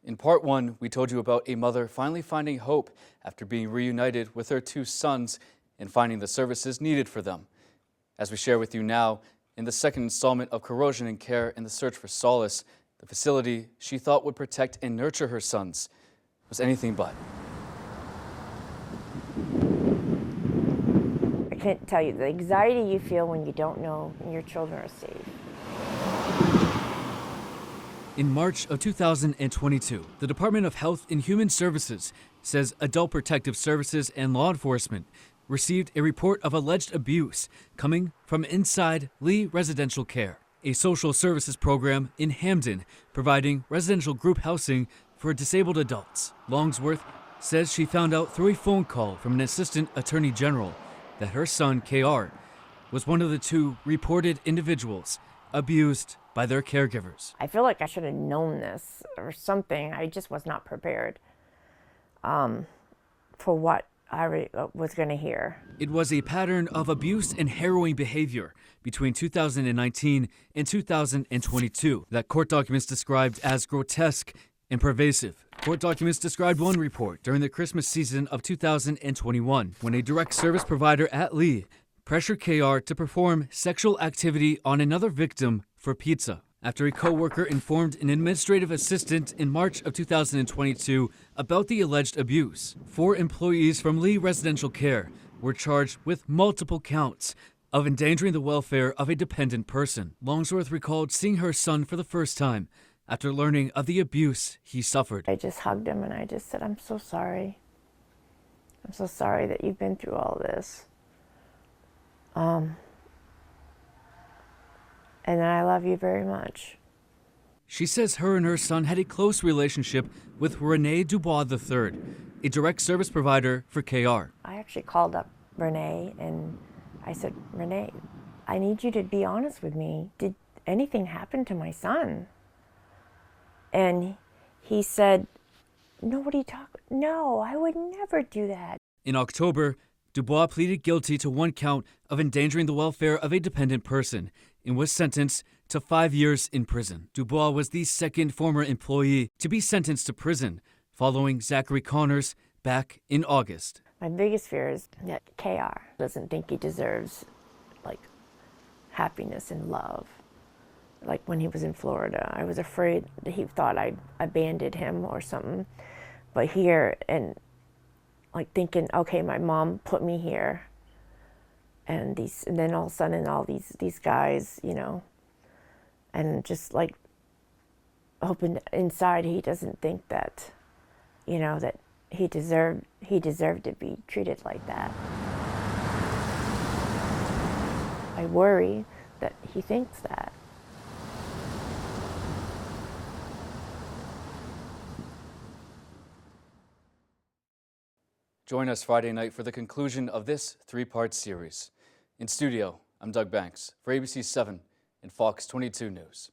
In part one, we told you about a mother finally finding hope after being reunited with her two sons and finding the services needed for them. As we share with you now, in the second installment of Corrosion and Care in the Search for Solace, the facility she thought would protect and nurture her sons was anything but. I can't tell you the anxiety you feel when you don't know your children are safe. In March of 2022, the Department of Health and Human Services says Adult Protective Services and law enforcement received a report of alleged abuse coming from inside Lee Residential Care, a social services program in Hamden providing residential group housing for disabled adults. Longsworth says she found out through a phone call from an assistant attorney general that her son, KR, was one of the two reported individuals abused by their caregivers. I feel like I should have known this or something. I just was not prepared for what I was going to hear. It was a pattern of abuse and harrowing behavior between 2019 and 2022 that court documents described as grotesque and pervasive. Court documents described one report during the Christmas season of 2021 when a direct service provider at Lee pressured KR to perform sexual activity on another victim for pizza. After a co-worker informed an administrative assistant in March of 2022 about the alleged abuse, 4 employees from Lee Residential Care were charged with multiple counts of endangering the welfare of a dependent person. Longsworth recalled seeing her son for the first time after learning of the abuse he suffered. I just hugged him and I just said, I'm so sorry. I'm so sorry that you've been through all this. And I love you very much. She says her and her son had a close relationship with Renee Dubois III, a direct service provider for KR. I actually called up Renee and I said, Renee, I need you to be honest with me. Did anything happen to my son? And he said, no, I would never do that. In October, Dubois pleaded guilty to 1 count of endangering the welfare of a dependent person and was sentenced to 5 years in prison. Dubois was the second former employee to be sentenced to prison, following Zachary Connors back in August. My biggest fear is that KR doesn't think he deserves, happiness and love. Like when he was in Florida, I was afraid that he thought I abandoned him or something. But here, and thinking, okay, my mom put me here, and then all of a sudden all these guys, and just hoping inside he doesn't think that, that he deserved to be treated like that. I worry that he thinks that. Join us Friday night for the conclusion of this 3-part series. In studio, I'm Doug Banks for ABC 7 and Fox 22 News.